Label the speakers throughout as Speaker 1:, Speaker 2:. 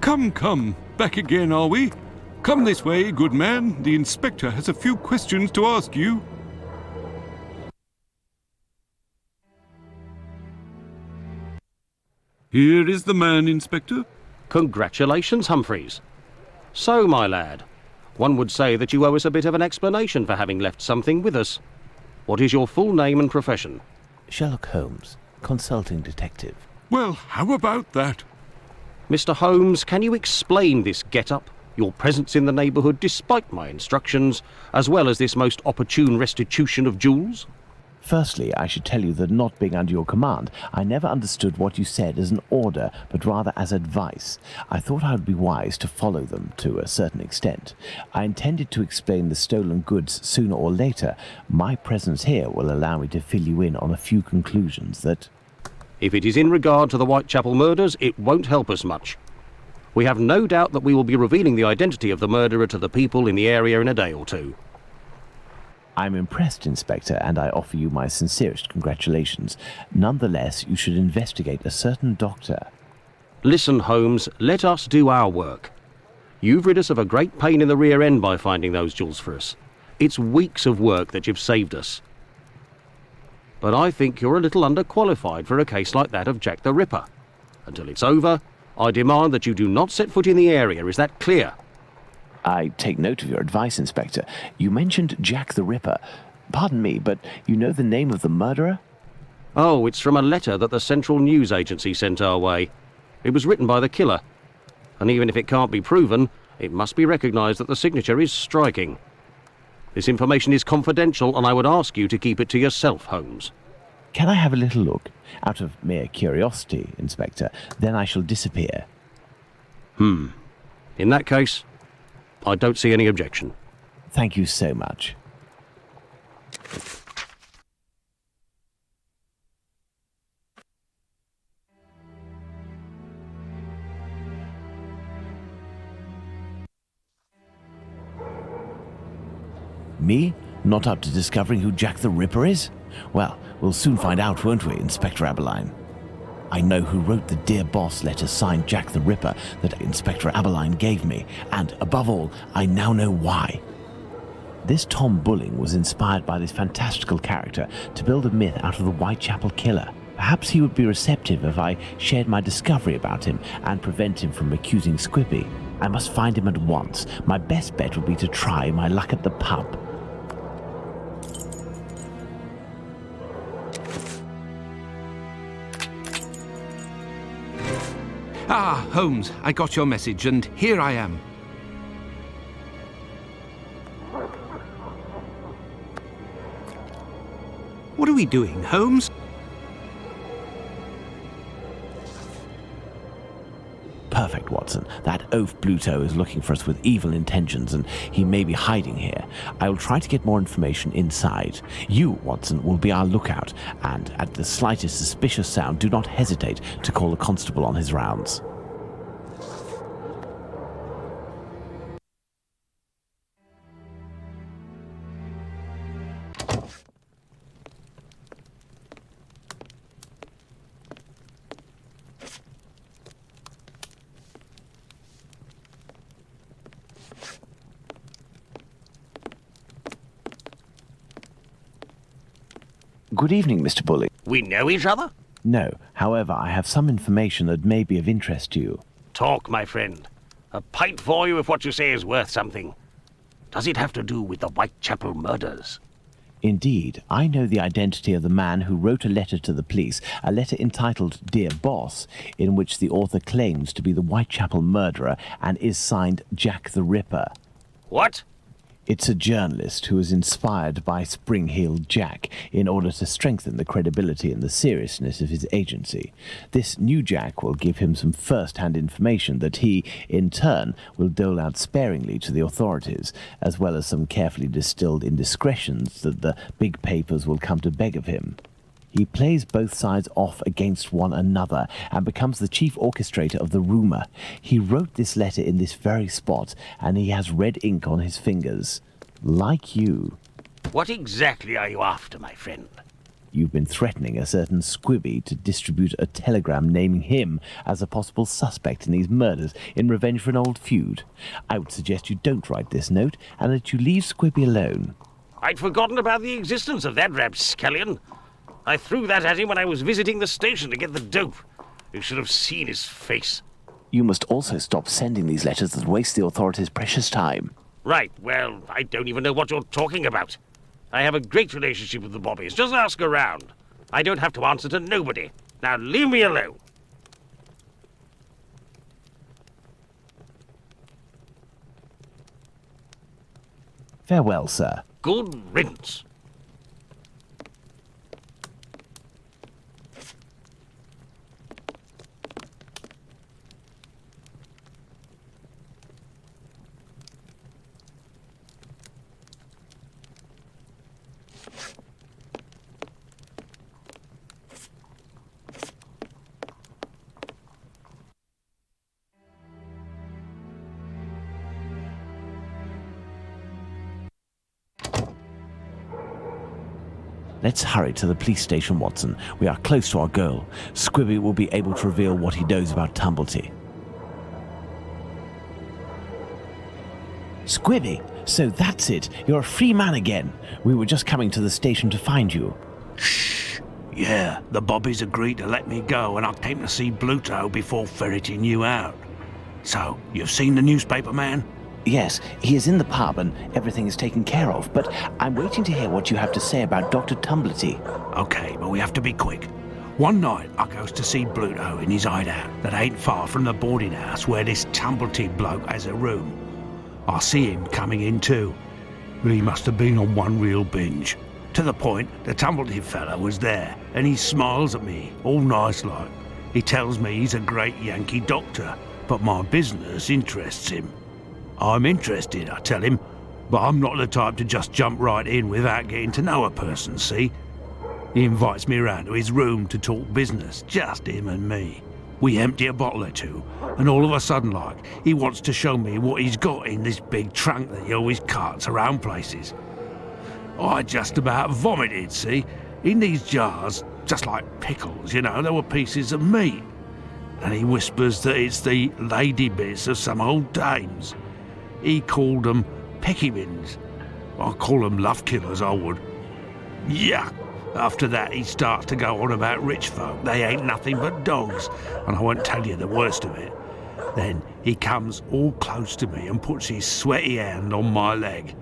Speaker 1: Come, come. Back again, are we? Come this way, good man. The inspector has a few questions to ask you. Here is the man, Inspector.
Speaker 2: Congratulations, Humphreys. So, my lad, one would say that you owe us a bit of an explanation for having left something with us. What is your full name and profession?
Speaker 3: Sherlock Holmes, consulting detective.
Speaker 1: Well, how about that?
Speaker 2: Mr. Holmes, can you explain this get-up, your presence in the neighbourhood despite my instructions, as well as this most opportune restitution of jewels?
Speaker 3: Firstly, I should tell you that not being under your command, I never understood what you said as an order, but rather as advice. I thought I would be wise to follow them to a certain extent. I intended to explain the stolen goods sooner or later. My presence here will allow me to fill you in on a few conclusions that...
Speaker 2: If it is in regard to the Whitechapel murders, it won't help us much. We have no doubt that we will be revealing the identity of the murderer to the people in the area in a day or two.
Speaker 3: I'm impressed, Inspector, and I offer you my sincerest congratulations. Nonetheless, you should investigate a certain doctor.
Speaker 2: Listen, Holmes, let us do our work. You've rid us of a great pain in the rear end by finding those jewels for us. It's weeks of work that you've saved us. But I think you're a little underqualified for a case like that of Jack the Ripper. Until it's over, I demand that you do not set foot in the area. Is that clear?
Speaker 3: I take note of your advice, Inspector. You mentioned Jack the Ripper. Pardon me, but you know the name of the murderer?
Speaker 2: Oh, it's from a letter that the Central News Agency sent our way. It was written by the killer. And even if it can't be proven, it must be recognised that the signature is striking. This information is confidential, and I would ask you to keep it to yourself, Holmes.
Speaker 3: Can I have a little look? Out of mere curiosity, Inspector. Then I shall disappear.
Speaker 2: In that case, I don't see any objection.
Speaker 3: Thank you so much. Me? Not up to discovering who Jack the Ripper is? Well, we'll soon find out, won't we, Inspector Aberline? I know who wrote the Dear Boss letter signed Jack the Ripper that Inspector Aberline gave me, and, above all, I now know why. This Tom Bulling was inspired by this fantastical character to build a myth out of the Whitechapel killer. Perhaps he would be receptive if I shared my discovery about him and prevent him from accusing Squippy. I must find him at once. My best bet would be to try my luck at the pub.
Speaker 4: Ah, Holmes, I got your message, and here I am. What are we doing, Holmes?
Speaker 3: Perfect, Watson. That oaf Bluto is looking for us with evil intentions, and he may be hiding here. I will try to get more information inside. You, Watson, will be our lookout, and at the slightest suspicious sound, do not hesitate to call the constable on his rounds. Good evening, Mr. Bulling.
Speaker 2: We know each other?
Speaker 3: No, however, I have some information that may be of interest to you.
Speaker 2: Talk, my friend. A pint for you if what you say is worth something. Does it have to do with the Whitechapel murders?
Speaker 3: Indeed, I know the identity of the man who wrote a letter to the police, a letter entitled Dear Boss, in which the author claims to be the Whitechapel murderer and is signed Jack the Ripper.
Speaker 2: What?
Speaker 3: It's a journalist who was inspired by Spring-Heeled Jack in order to strengthen the credibility and the seriousness of his agency. This new Jack will give him some first-hand information that he, in turn, will dole out sparingly to the authorities, as well as some carefully distilled indiscretions that the big papers will come to beg of him. He plays both sides off against one another and becomes the chief orchestrator of the rumor. He wrote this letter in this very spot, and he has red ink on his fingers. Like you.
Speaker 2: What exactly are you after, my friend?
Speaker 3: You've been threatening a certain Squibby to distribute a telegram naming him as a possible suspect in these murders in revenge for an old feud. I would suggest you don't write this note and that you leave Squibby alone.
Speaker 2: I'd forgotten about the existence of that rapscallion. I threw that at him when I was visiting the station to get the dope. You should have seen his face.
Speaker 3: You must also stop sending these letters that waste the authorities' precious time.
Speaker 2: Right, well, I don't even know what you're talking about. I have a great relationship with the Bobbies. Just ask around. I don't have to answer to nobody. Now leave me alone.
Speaker 3: Farewell, sir.
Speaker 2: Good riddance.
Speaker 3: Let's hurry to the police station, Watson. We are close to our goal. Squibby will be able to reveal what he knows about Tumblety. Squibby, so that's it. You're a free man again. We were just coming to the station to find you.
Speaker 5: Shh. Yeah, the Bobbies agreed to let me go and I came to see Bluto before ferreting you out. So, you've seen the newspaper man?
Speaker 3: Yes, he is in the pub and everything is taken care of, but I'm waiting to hear what you have to say about Dr. Tumblety.
Speaker 5: Okay, but we have to be quick. One night, I goes to see Bluto in his hideout that ain't far from the boarding house where this Tumblety bloke has a room. I see him coming in too. He must have been on one real binge. To the point, the Tumblety fella was there, and he smiles at me, all nice like. He tells me he's a great Yankee doctor, but my business interests him. I'm interested, I tell him, but I'm not the type to just jump right in without getting to know a person, see? He invites me around to his room to talk business, just him and me. We empty a bottle or two, and all of a sudden, like, he wants to show me what he's got in this big trunk that he always carts around places. I just about vomited, see? In these jars, just like pickles, you know, there were pieces of meat. And he whispers that it's the lady bits of some old dames. He called them peckywins. I call them love killers, I would. Yuck! After that, he starts to go on about rich folk. They ain't nothing but dogs, and I won't tell you the worst of it. Then he comes all close to me and puts his sweaty hand on my leg.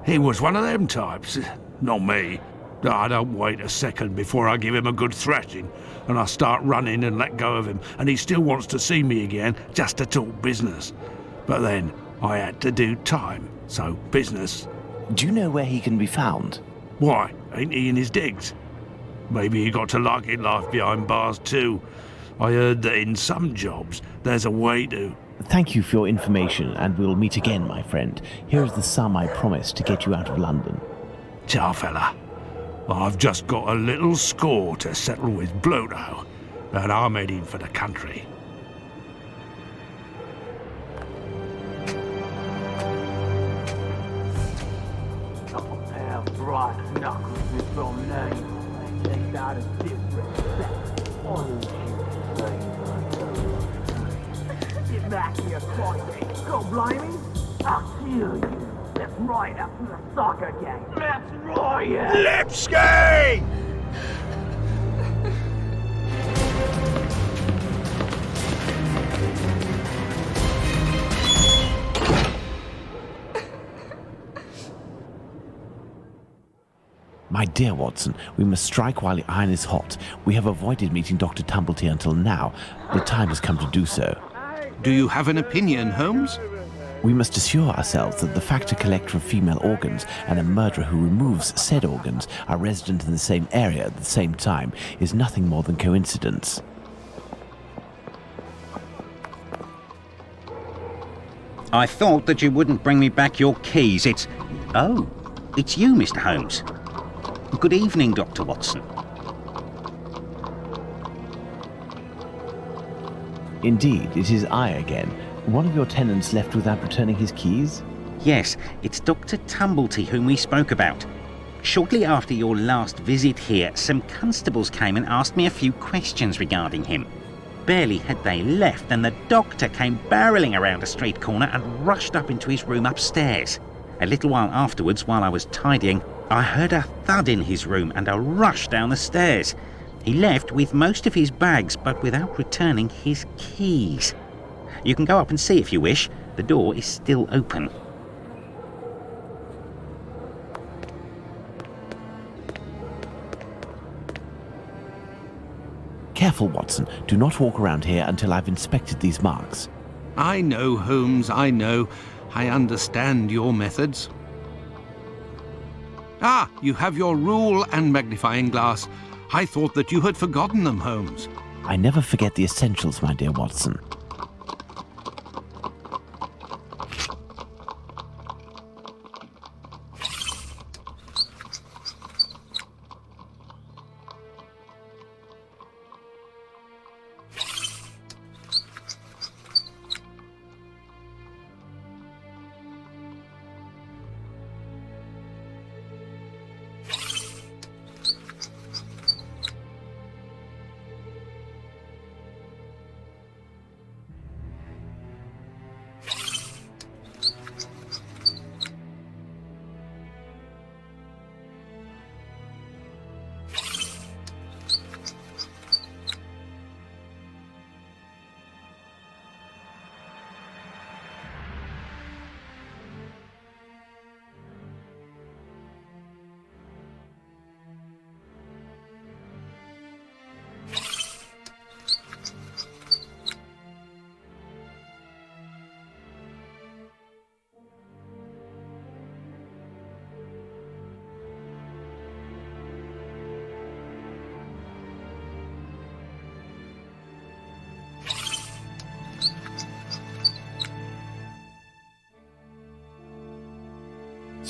Speaker 5: He was one of them types, not me. I don't wait a second before I give him a good thrashing, and I start running and let go of him, and he still wants to see me again just to talk business. But then I had to do time, so business.
Speaker 3: Do you know where he can be found?
Speaker 5: Why, ain't he in his digs? Maybe he got to liking life behind bars too. I heard that in some jobs there's a way to...
Speaker 3: Thank you for your information, and we'll meet again, my friend. Here is the sum I promised to get you out of London.
Speaker 5: Ciao, fella. I've just got a little score to settle with Bluto, and I'm heading for the country.
Speaker 6: Bright knuckles with some name. They got a different set. Get back here, Crossy. Go blimey. I'll kill you. Let's ride up to the soccer game. Let's riot!
Speaker 5: Lipski!
Speaker 3: My dear Watson, we must strike while the iron is hot. We have avoided meeting Dr. Tumblety until now. The time has come to do so.
Speaker 4: Do you have an opinion, Holmes?
Speaker 3: We must assure ourselves that the factor collector of female organs and a murderer who removes said organs are resident in the same area at the same time is nothing more than coincidence.
Speaker 7: I thought that you wouldn't bring me back your keys. Oh, it's you, Mr. Holmes. Good evening, Dr. Watson.
Speaker 3: Indeed, it is I again. One of your tenants left without returning his keys?
Speaker 7: Yes, it's Dr. Tumblety whom we spoke about. Shortly after your last visit here, some constables came and asked me a few questions regarding him. Barely had they left than the doctor came barreling around a street corner and rushed up into his room upstairs. A little while afterwards, while I was tidying, I heard a thud in his room and a rush down the stairs. He left with most of his bags, but without returning his keys. You can go up and see if you wish. The door is still open.
Speaker 3: Careful, Watson. Do not walk around here until I've inspected these marks.
Speaker 4: I know, Holmes, I know. I understand your methods. Ah, you have your rule and magnifying glass. I thought that you had forgotten them, Holmes.
Speaker 3: I never forget the essentials, my dear Watson.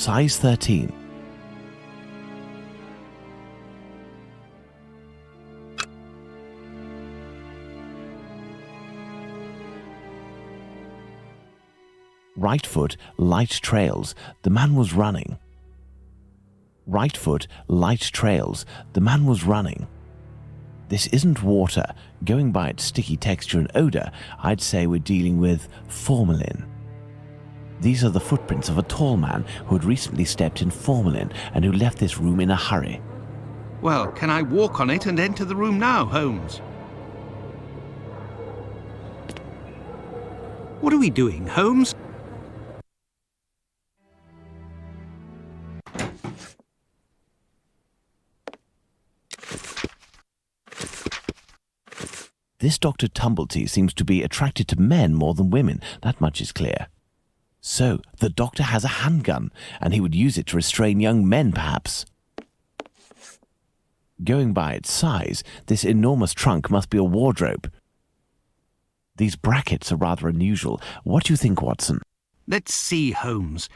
Speaker 3: Size 13. Right foot, light trails. The man was running. Right foot, light trails. The man was running. This isn't water. Going by its sticky texture and odor, I'd say we're dealing with formalin. These are the footprints of a tall man who had recently stepped in formalin and who left this room in a hurry.
Speaker 4: Well, can I walk on it and enter the room now, Holmes? What are we doing, Holmes?
Speaker 3: This Dr. Tumblety seems to be attracted to men more than women, that much is clear. So, the doctor has a handgun, and he would use it to restrain young men, perhaps. Going by its size, this enormous trunk must be a wardrobe. These brackets are rather unusual. What do you think, Watson?
Speaker 4: Let's see, Holmes.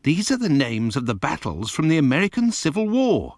Speaker 4: These are the names of the battles from the American Civil War.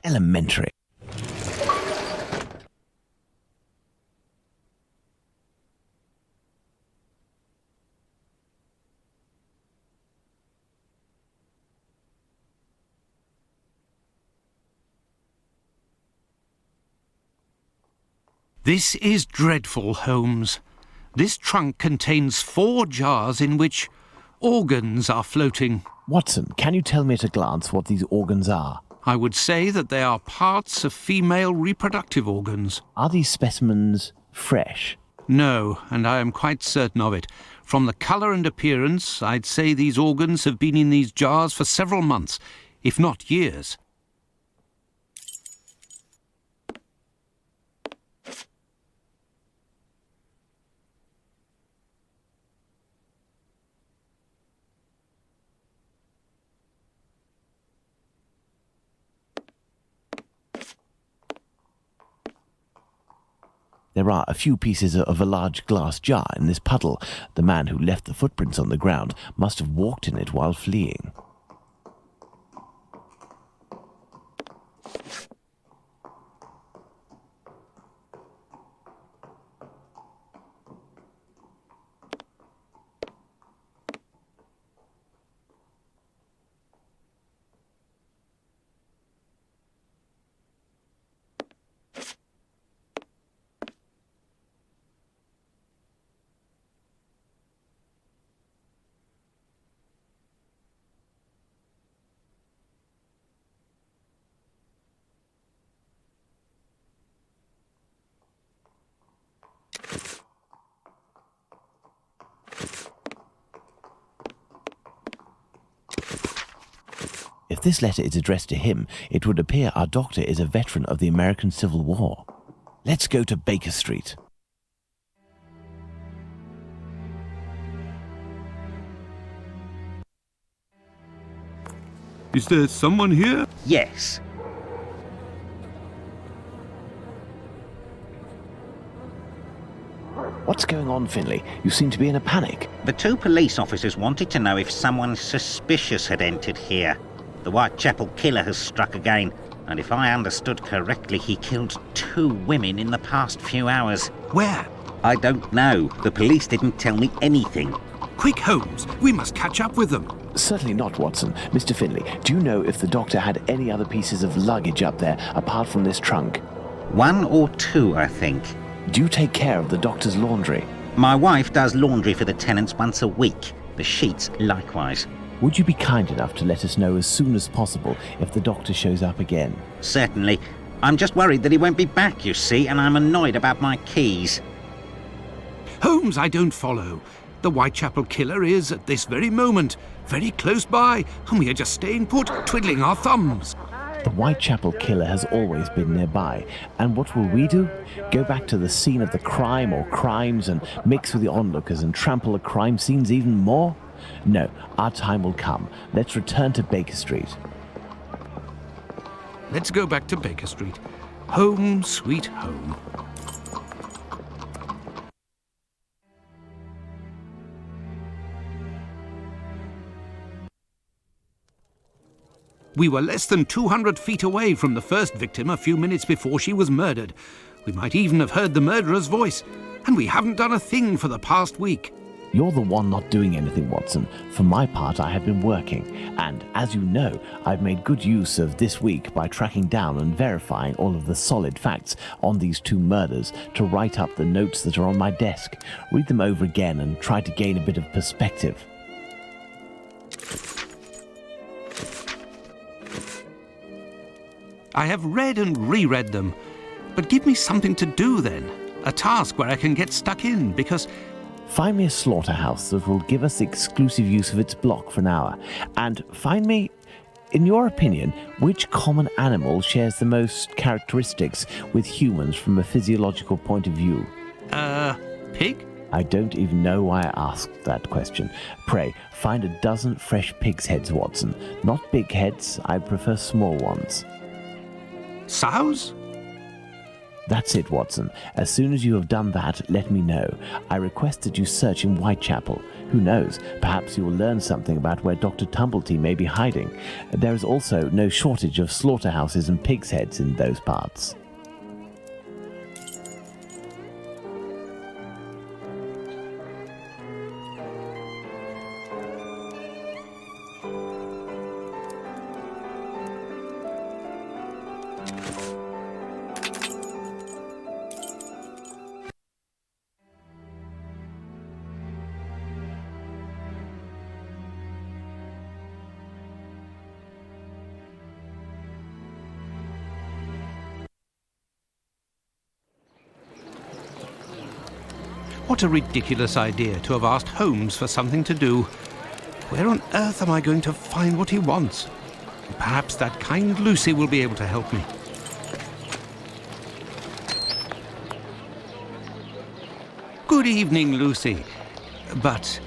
Speaker 3: Elementary.
Speaker 4: This is dreadful, Holmes. This trunk contains 4 jars in which organs are floating.
Speaker 3: Watson, can you tell me at a glance what these organs are?
Speaker 4: I would say that they are parts of female reproductive organs.
Speaker 3: Are these specimens fresh?
Speaker 4: No, and I am quite certain of it. From the colour and appearance, I'd say these organs have been in these jars for several months, if not years.
Speaker 3: There are a few pieces of a large glass jar in this puddle. The man who left the footprints on the ground must have walked in it while fleeing. If this letter is addressed to him, it would appear our doctor is a veteran of the American Civil War. Let's go to Baker Street.
Speaker 1: Is there someone here?
Speaker 7: Yes.
Speaker 3: What's going on, Finley? You seem to be in a panic.
Speaker 7: The 2 police officers wanted to know if someone suspicious had entered here. The Whitechapel killer has struck again, and if I understood correctly, he killed 2 women in the past few hours.
Speaker 4: Where?
Speaker 7: I don't know. The police didn't tell me anything.
Speaker 4: Quick, Holmes. We must catch up with them.
Speaker 3: Certainly not, Watson. Mr. Finley, do you know if the doctor had any other pieces of luggage up there apart from this trunk?
Speaker 7: 1 or 2, I think.
Speaker 3: Do you take care of the doctor's laundry?
Speaker 7: My wife does laundry for the tenants once a week. The sheets likewise.
Speaker 3: Would you be kind enough to let us know as soon as possible if the doctor shows up again?
Speaker 7: Certainly. I'm just worried that he won't be back, you see, and I'm annoyed about my keys.
Speaker 4: Holmes, I don't follow. The Whitechapel killer is, at this very moment, very close by, and we are just staying put, twiddling our thumbs.
Speaker 3: The Whitechapel killer has always been nearby, and what will we do? Go back to the scene of the crime or crimes and mix with the onlookers and trample the crime scenes even more? No, our time will come. Let's return to Baker Street.
Speaker 4: Let's go back to Baker Street. Home, sweet home. We were less than 200 feet away from the first victim a few minutes before she was murdered. We might even have heard the murderer's voice, and we haven't done a thing for the past week.
Speaker 3: You're the one not doing anything, Watson. For my part, I have been working, and as you know, I've made good use of this week by tracking down and verifying all of the solid facts on these 2 murders to write up the notes that are on my desk, read them over again and try to gain a bit of perspective.
Speaker 4: I have read and reread them, but give me something to do then. A task where I can get stuck in, because...
Speaker 3: Find me a slaughterhouse that will give us exclusive use of its block for an hour, and find me, in your opinion, which common animal shares the most characteristics with humans from a physiological point of view.
Speaker 4: Pig?
Speaker 3: I don't even know why I asked that question. Pray, find a dozen fresh pig's heads, Watson. Not big heads, I prefer small ones.
Speaker 4: Sows?
Speaker 3: That's it, Watson. As soon as you have done that, let me know. I request that you search in Whitechapel. Who knows, perhaps you will learn something about where Dr. Tumblety may be hiding. There is also no shortage of slaughterhouses and pigs' heads in those parts.
Speaker 4: What a ridiculous idea to have asked Holmes for something to do. Where on earth am I going to find what he wants? Perhaps that kind Lucy will be able to help me. Good evening, Lucy. But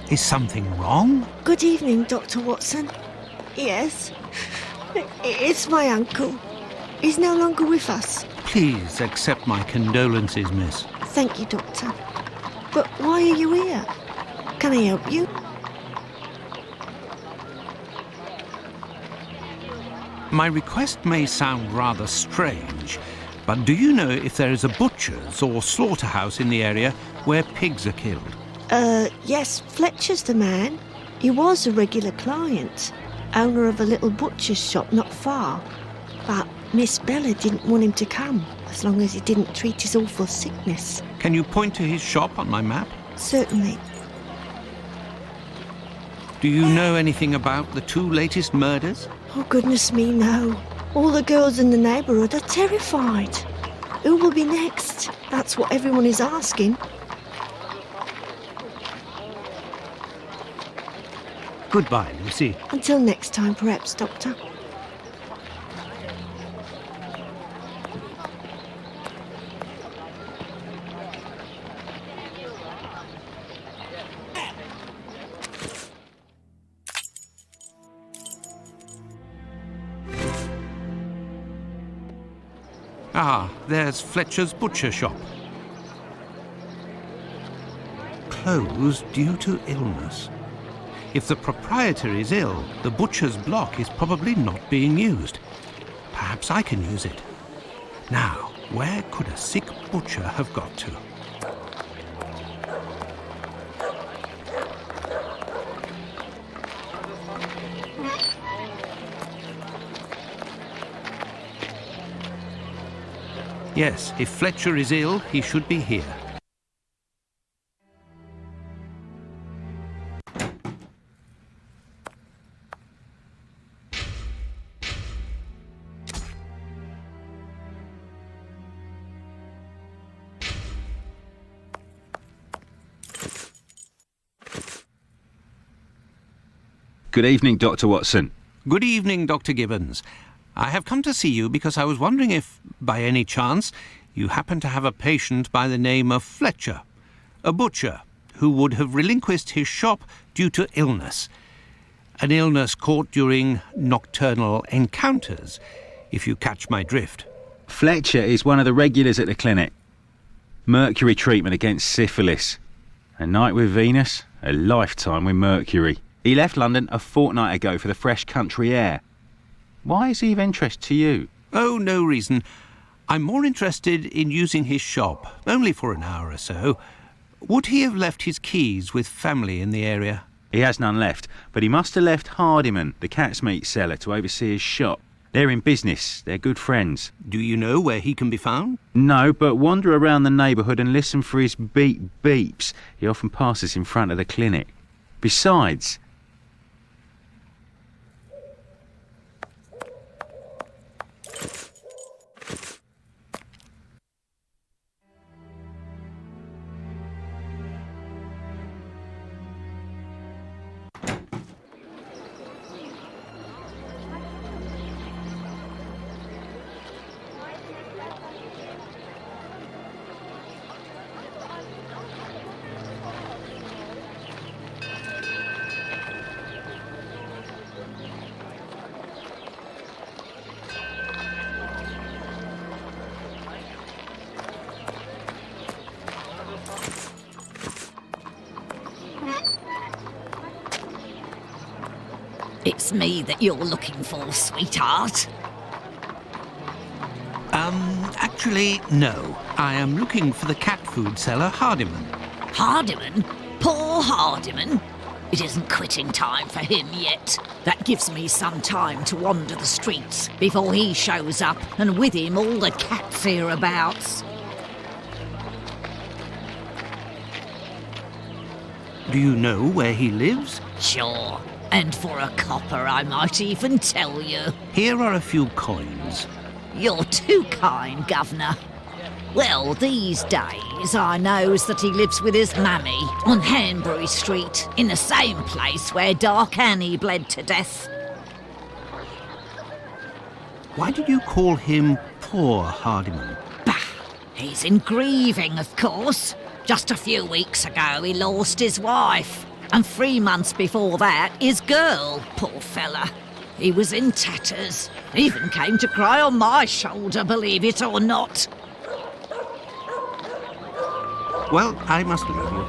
Speaker 4: is something wrong?
Speaker 8: Good evening, Dr. Watson. Yes, it's my uncle. He's no longer with us.
Speaker 4: Please accept my condolences, miss.
Speaker 8: Thank you, Doctor. But why are you here? Can I help you?
Speaker 4: My request may sound rather strange, but do you know if there is a butcher's or slaughterhouse in the area where pigs are killed?
Speaker 8: Yes, Fletcher's the man. He was a regular client, owner of a little butcher's shop not far. But Miss Bella didn't want him to come, as long as he didn't treat his awful sickness.
Speaker 4: Can you point to his shop on my map?
Speaker 8: Certainly.
Speaker 4: Do you know anything about the 2 latest murders?
Speaker 8: Oh, goodness me, no. All the girls in the neighbourhood are terrified. Who will be next? That's what everyone is asking.
Speaker 4: Goodbye, Lucy.
Speaker 8: Until next time, perhaps, Doctor.
Speaker 4: Ah, there's Fletcher's butcher shop. Closed due to illness. If the proprietor is ill, the butcher's block is probably not being used. Perhaps I can use it. Now, where could a sick butcher have got to? Yes, if Fletcher is ill, he should be here.
Speaker 9: Good evening, Dr. Watson.
Speaker 4: Good evening, Dr. Gibbons. I have come to see you because I was wondering if, by any chance, you happen to have a patient by the name of Fletcher, a butcher who would have relinquished his shop due to illness. An illness caught during nocturnal encounters, if you catch my drift.
Speaker 9: Fletcher is one of the regulars at the clinic. Mercury treatment against syphilis. A night with Venus, a lifetime with Mercury. He left London a fortnight ago for the fresh country air. Why is he of interest to you?
Speaker 4: Oh, no reason. I'm more interested in using his shop, only for an hour or so. Would he have left his keys with family in the area?
Speaker 9: He has none left, but he must have left Hardiman, the cat's meat seller, to oversee his shop. They're in business. They're good friends.
Speaker 4: Do you know where he can be found?
Speaker 9: No, but wander around the neighbourhood and listen for his beeps. He often passes in front of the clinic. Besides...
Speaker 10: it's me that you're looking for, sweetheart.
Speaker 4: Actually, no. I am looking for the cat food seller, Hardiman.
Speaker 10: Hardiman? Poor Hardiman? It isn't quitting time for him yet. That gives me some time to wander the streets before he shows up, and with him all the cats hereabouts.
Speaker 4: Do you know where he lives?
Speaker 10: Sure, and for a copper I might even tell you.
Speaker 4: Here are a few coins.
Speaker 10: You're too kind, Governor. Well, these days I knows that he lives with his mammy on Hanbury Street, in the same place where Dark Annie bled to death.
Speaker 4: Why did you call him poor Hardiman?
Speaker 10: Bah! He's in grieving, of course. Just a few weeks ago he lost his wife, and 3 months before that his girl, poor fella. He was in tatters. Even came to cry on my shoulder, believe it or not.
Speaker 4: Well, I must leave you.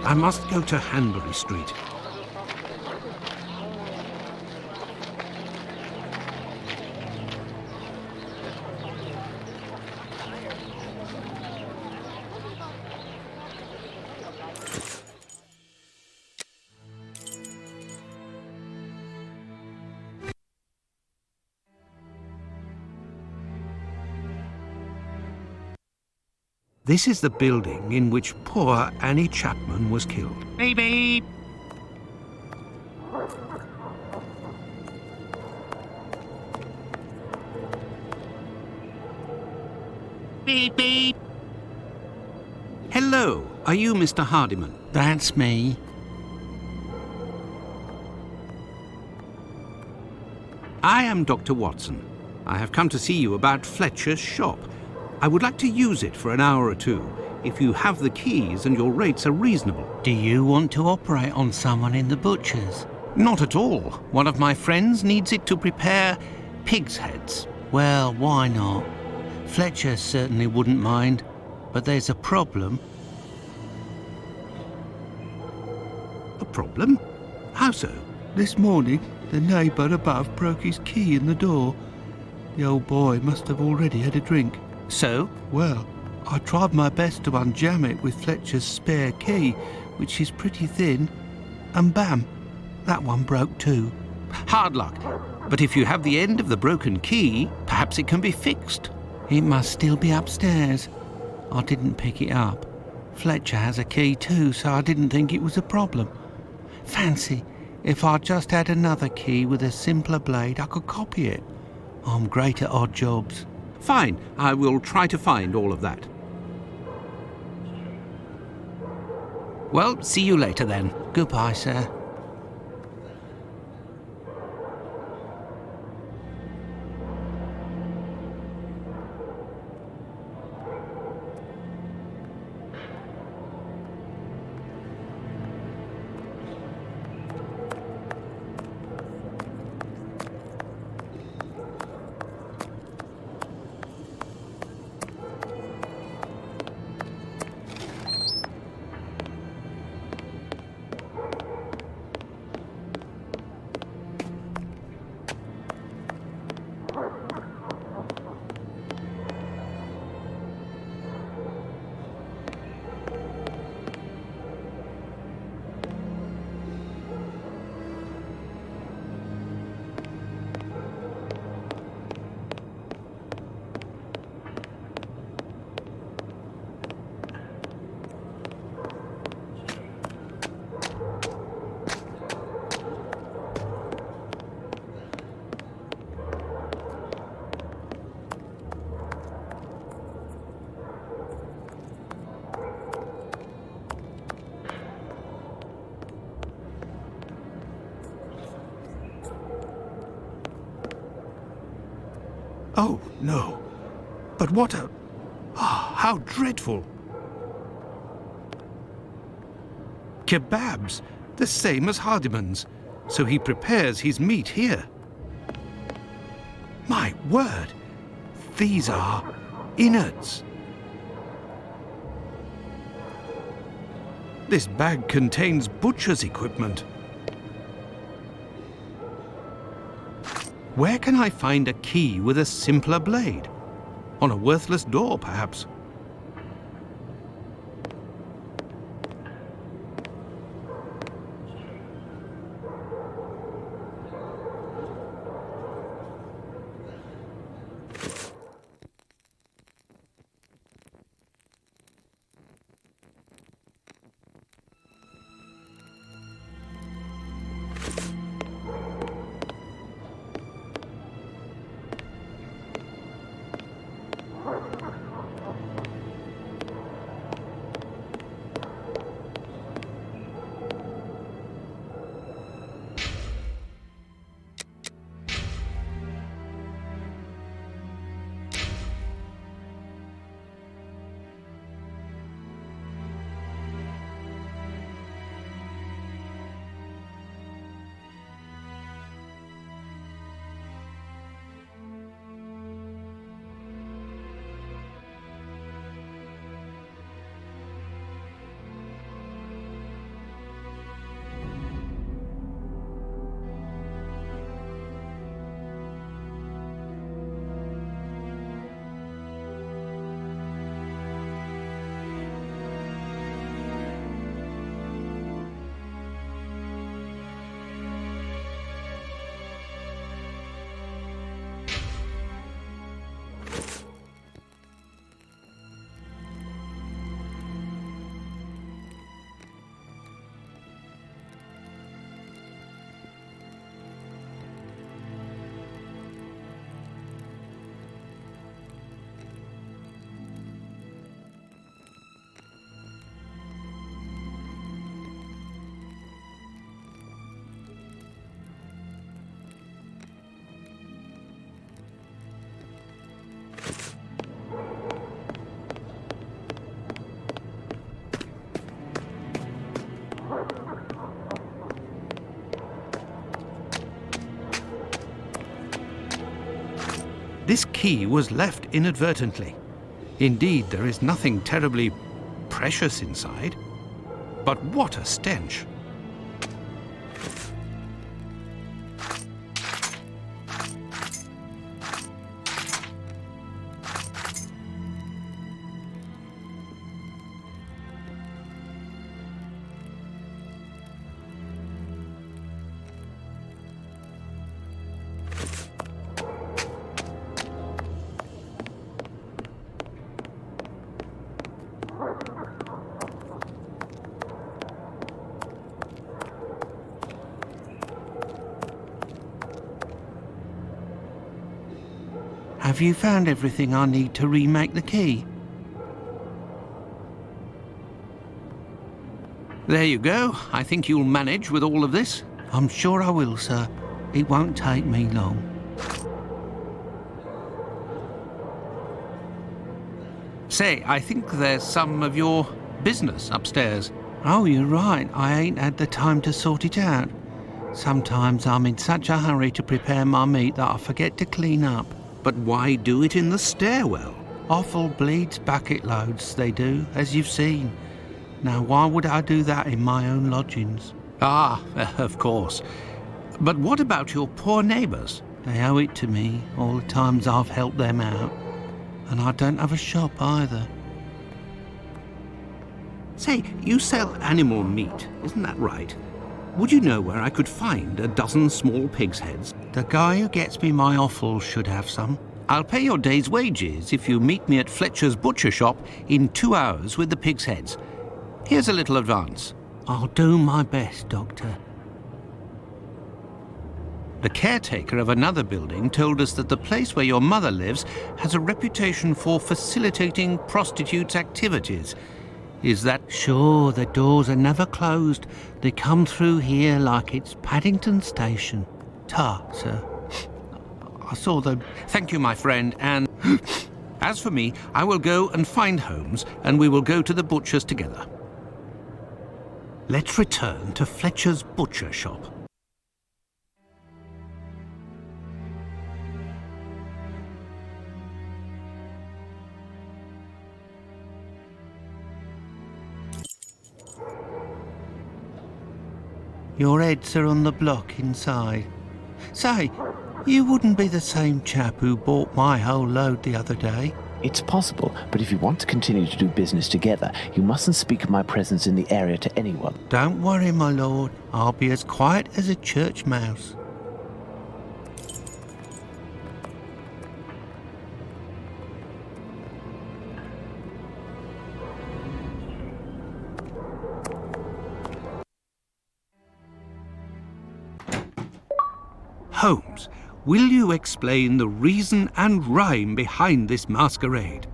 Speaker 4: I must go to Hanbury Street. This is the building in which poor Annie Chapman was killed.
Speaker 7: Beep beep. Beep beep.
Speaker 4: Hello, are you Mr. Hardiman?
Speaker 7: That's me.
Speaker 4: I am Dr. Watson. I have come to see you about Fletcher's shop. I would like to use it for an hour or two, if you have the keys and your rates are reasonable.
Speaker 11: Do you want to operate on someone in the butcher's?
Speaker 4: Not at all. One of my friends needs it to prepare pig's heads.
Speaker 11: Well, why not? Fletcher certainly wouldn't mind, but there's a problem.
Speaker 4: A problem? How so?
Speaker 1: This morning, the neighbour above broke his key in the door. The old boy must have already had a drink.
Speaker 4: So?
Speaker 1: Well, I tried my best to unjam it with Fletcher's spare key, which is pretty thin, and bam, that one broke too.
Speaker 4: Hard luck. But if you have the end of the broken key, perhaps it can be fixed.
Speaker 11: It must still be upstairs. I didn't pick it up. Fletcher has a key too, so I didn't think it was a problem. Fancy, if I just had another key with a simpler blade, I could copy it. I'm great at odd jobs.
Speaker 4: Fine, I will try to find all of that. Well, see you later then.
Speaker 11: Goodbye, sir.
Speaker 4: Oh, no. But what a... Ah, how dreadful. Kebabs, the same as Hardiman's. So he prepares his meat here. My word, these are innards. This bag contains butcher's equipment. Where can I find a key with a simpler blade? On a worthless door, perhaps? This key was left inadvertently. Indeed, there is nothing terribly precious inside. But what a stench!
Speaker 11: Have you found everything I need to remake the key?
Speaker 4: There you go. I think you'll manage with all of this.
Speaker 11: I'm sure I will, sir. It won't take me long.
Speaker 4: Say, I think there's some of your business upstairs.
Speaker 11: Oh, you're right. I ain't had the time to sort it out. Sometimes I'm in such a hurry to prepare my meat that I forget to clean up.
Speaker 4: But why do it in the stairwell?
Speaker 11: Offal bleeds bucket loads, they do, as you've seen. Now, why would I do that in my own lodgings?
Speaker 4: Ah, of course. But what about your poor neighbours?
Speaker 11: They owe it to me, all the times I've helped them out. And I don't have a shop either.
Speaker 4: Say, you sell animal meat, isn't that right? Would you know where I could find a dozen small pig's heads?
Speaker 11: The guy who gets me my offal should have some.
Speaker 4: I'll pay your day's wages if you meet me at Fletcher's butcher shop in 2 hours with the pig's heads. Here's a little advance.
Speaker 11: I'll do my best, Doctor.
Speaker 4: The caretaker of another building told us that the place where your mother lives has a reputation for facilitating prostitutes' activities. Is that...
Speaker 11: Sure, the doors are never closed. They come through here like it's Paddington Station. Ta, sir.
Speaker 4: I saw them. Thank you, my friend, and... As for me, I will go and find Holmes, and we will go to the butcher's together. Let's return to Fletcher's butcher shop.
Speaker 11: Your heads are on the block inside. Say,
Speaker 1: You wouldn't be the same chap who bought my whole load the other day.
Speaker 3: It's possible, but if you want to continue to do business together, you mustn't speak of my presence in the area to anyone.
Speaker 1: Don't worry, my lord. I'll be as quiet as a church mouse.
Speaker 4: Holmes, will you explain the reason and rhyme behind this masquerade?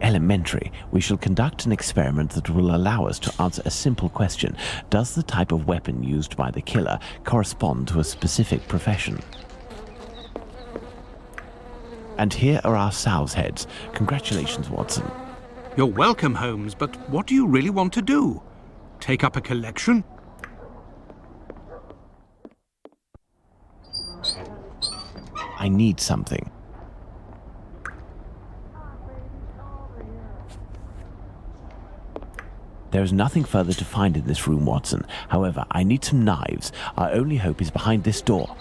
Speaker 3: Elementary. We shall conduct an experiment that will allow us to answer a simple question. Does the type of weapon used by the killer correspond to a specific profession? And here are our sow's heads. Congratulations, Watson.
Speaker 4: You're welcome, Holmes, but what do you really want to do? Take up a collection?
Speaker 3: I need something. There is nothing further to find in this room, Watson. However, I need some knives. Our only hope is behind this door.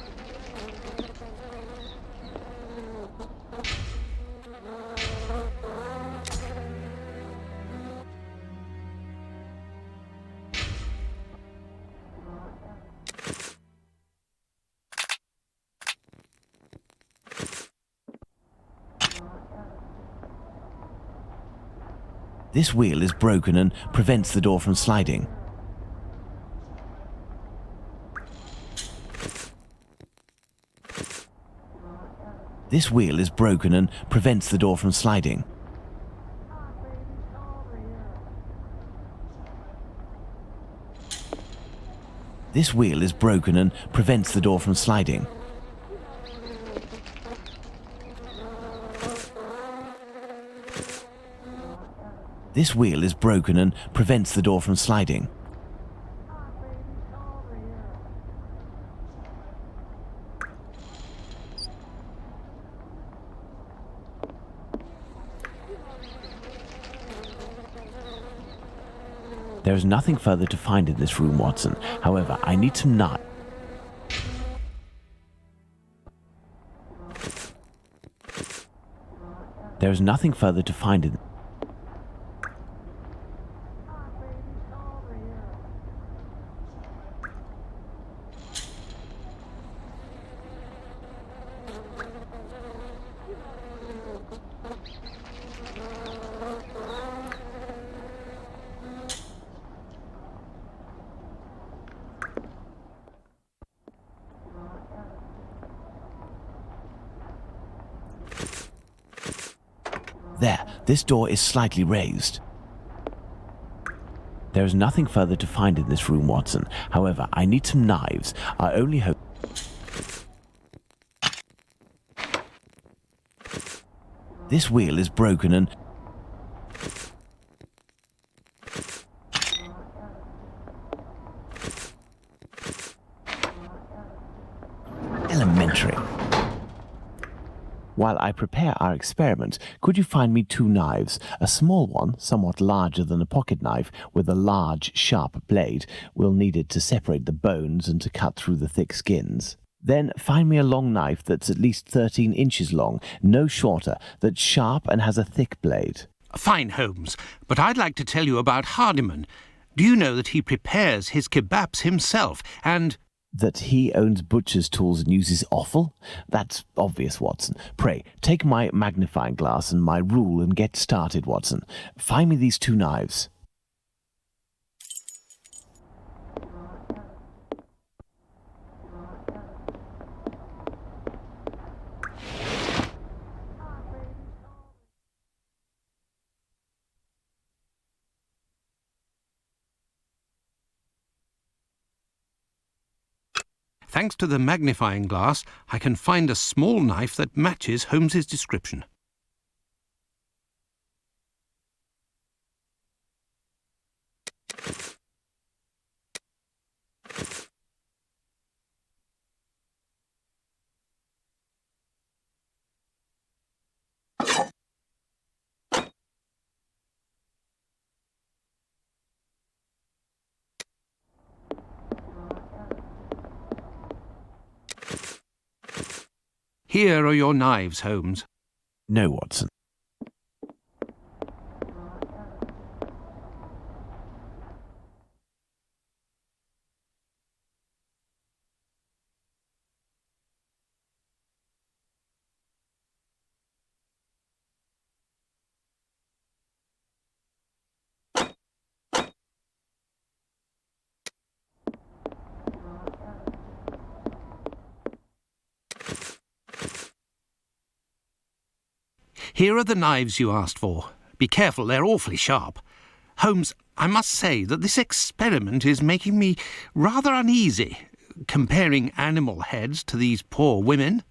Speaker 3: This wheel is broken and prevents the door from sliding. This wheel is broken and prevents the door from sliding. This wheel is broken and prevents the door from sliding. This wheel is broken and prevents the door from sliding. There is nothing further to find in this room, Watson. However, I need some knives. There is nothing further to find in... There, this door is slightly raised. There is nothing further to find in this room, Watson. However, I need some knives. Our only hope... This wheel is broken and... Elementary. While I prepare our experiment, could you find me 2 knives? A small one, somewhat larger than a pocket knife, with a large, sharp blade. We'll need it to separate the bones and to cut through the thick skins. Then find me a long knife that's at least 13 inches long, no shorter, that's sharp and has a thick blade.
Speaker 4: Fine, Holmes, but I'd like to tell you about Hardiman. Do you know that he prepares his kebabs himself, and...
Speaker 3: That he owns butcher's tools and uses offal? That's obvious, Watson. Pray, take my magnifying glass and my rule and get started, Watson. Find me these 2 knives.
Speaker 4: Thanks to the magnifying glass, I can find a small knife that matches Holmes's description. Here are your knives, Holmes.
Speaker 3: No, Watson.
Speaker 4: Here are the knives you asked for. Be careful, they're awfully sharp. Holmes, I must say that this experiment is making me rather uneasy, comparing animal heads to these poor women.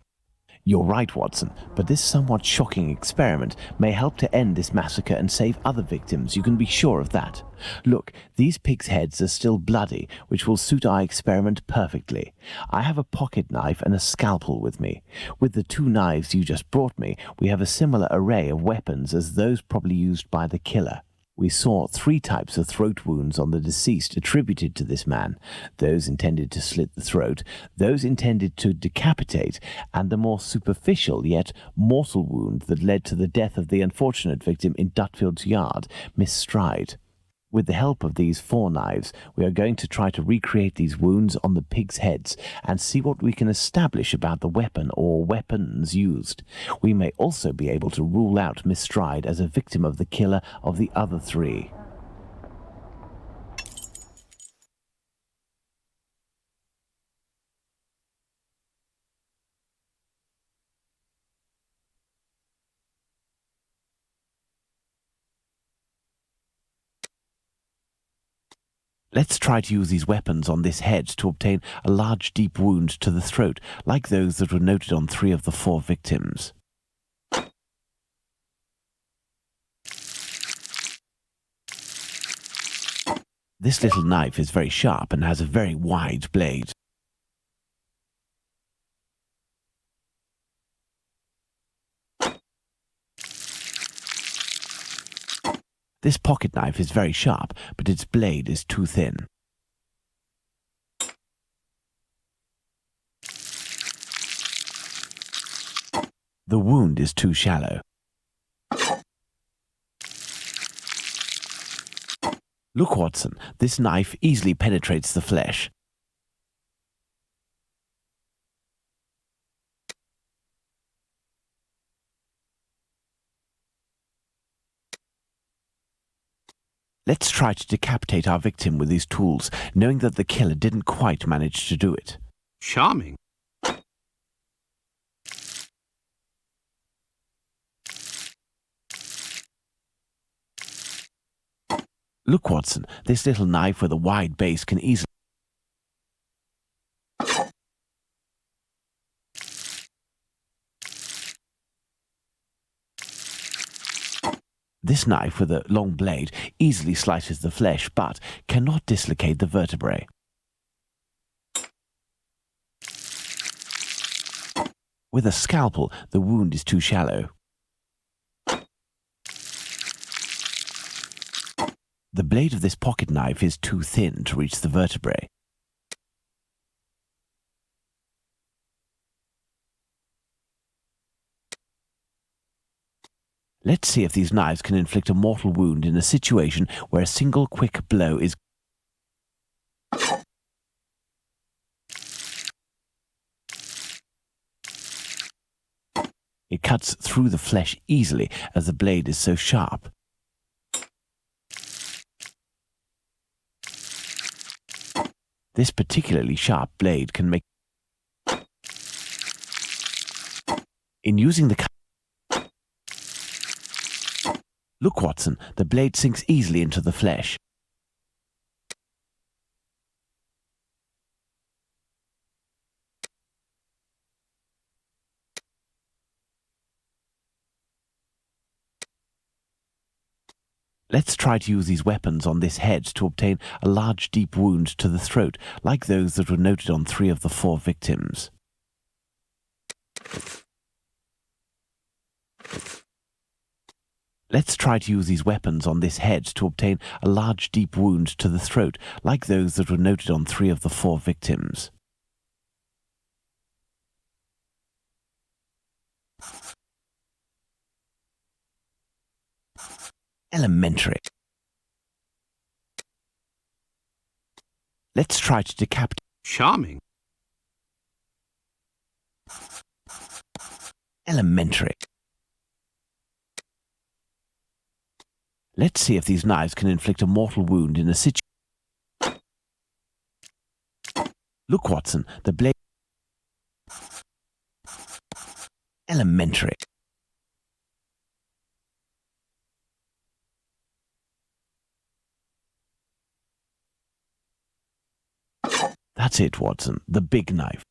Speaker 3: You're right, Watson, but this somewhat shocking experiment may help to end this massacre and save other victims, you can be sure of that. Look, these pigs' heads are still bloody, which will suit our experiment perfectly. I have a pocket knife and a scalpel with me. With the two knives you just brought me, we have a similar array of weapons as those probably used by the killer. We saw 3 types of throat wounds on the deceased attributed to this man, those intended to slit the throat, those intended to decapitate, and the more superficial yet mortal wound that led to the death of the unfortunate victim in Dutfield's yard, Miss Stride. With the help of these 4 knives, we are going to try to recreate these wounds on the pigs' heads and see what we can establish about the weapon or weapons used. We may also be able to rule out Miss Stride as a victim of the killer of the other 3. Let's try to use these weapons on this head to obtain a large deep wound to the throat, like those that were noted on 3 of the 4 victims. This little knife is very sharp and has a very wide blade. This pocket knife is very sharp, but its blade is too thin. The wound is too shallow. Look, Watson, this knife easily penetrates the flesh. Let's try to decapitate our victim with these tools, knowing that the killer didn't quite manage to do it.
Speaker 4: Charming.
Speaker 3: Look, Watson, this little knife with a wide base can easily... This knife with a long blade easily slices the flesh, but cannot dislocate the vertebrae. With a scalpel, the wound is too shallow. The blade of this pocket knife is too thin to reach the vertebrae. Let's see if these knives can inflict a mortal wound in a situation where a single quick blow is... It cuts through the flesh easily as the blade is so sharp. This particularly sharp blade can make... In using the... Look, Watson, the blade sinks easily into the flesh. Let's try to use these weapons on this head to obtain a large deep wound to the throat, like those that were noted on 3 of the 4 victims. Let's try to use these weapons on this head to obtain a large deep wound to the throat, like those that were noted on 3 of the 4 victims. Elementary. Let's try to decapitate.
Speaker 4: Charming.
Speaker 3: Elementary. Let's see if these knives can inflict a mortal wound in a situation. Look, Watson, the blade. Elementary. That's it, Watson, the big knife.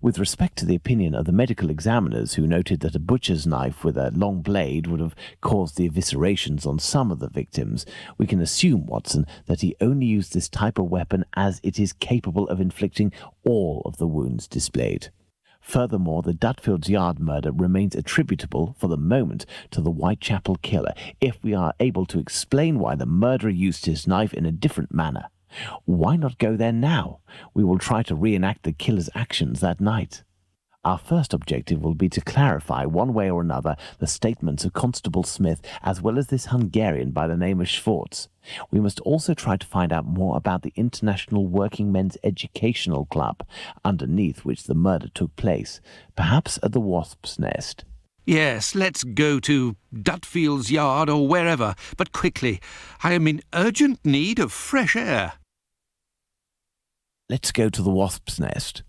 Speaker 3: With respect to the opinion of the medical examiners who noted that a butcher's knife with a long blade would have caused the eviscerations on some of the victims, we can assume, Watson, that he only used this type of weapon as it is capable of inflicting all of the wounds displayed. Furthermore, the Dutfield's Yard murder remains attributable, for the moment, to the Whitechapel killer, if we are able to explain why the murderer used his knife in a different manner. Why not go there now? We will try to reenact the killer's actions that night. Our first objective will be to clarify, one way or another, the statements of Constable Smith, as well as this Hungarian by the name of Schwartz. We must also try to find out more about the International Working Men's Educational Club, underneath which the murder took place, perhaps at the Wasp's Nest.
Speaker 4: Yes, let's go to Dutfield's Yard or wherever, but quickly. I am in urgent need of fresh air.
Speaker 3: Let's go to the Wasp's Nest.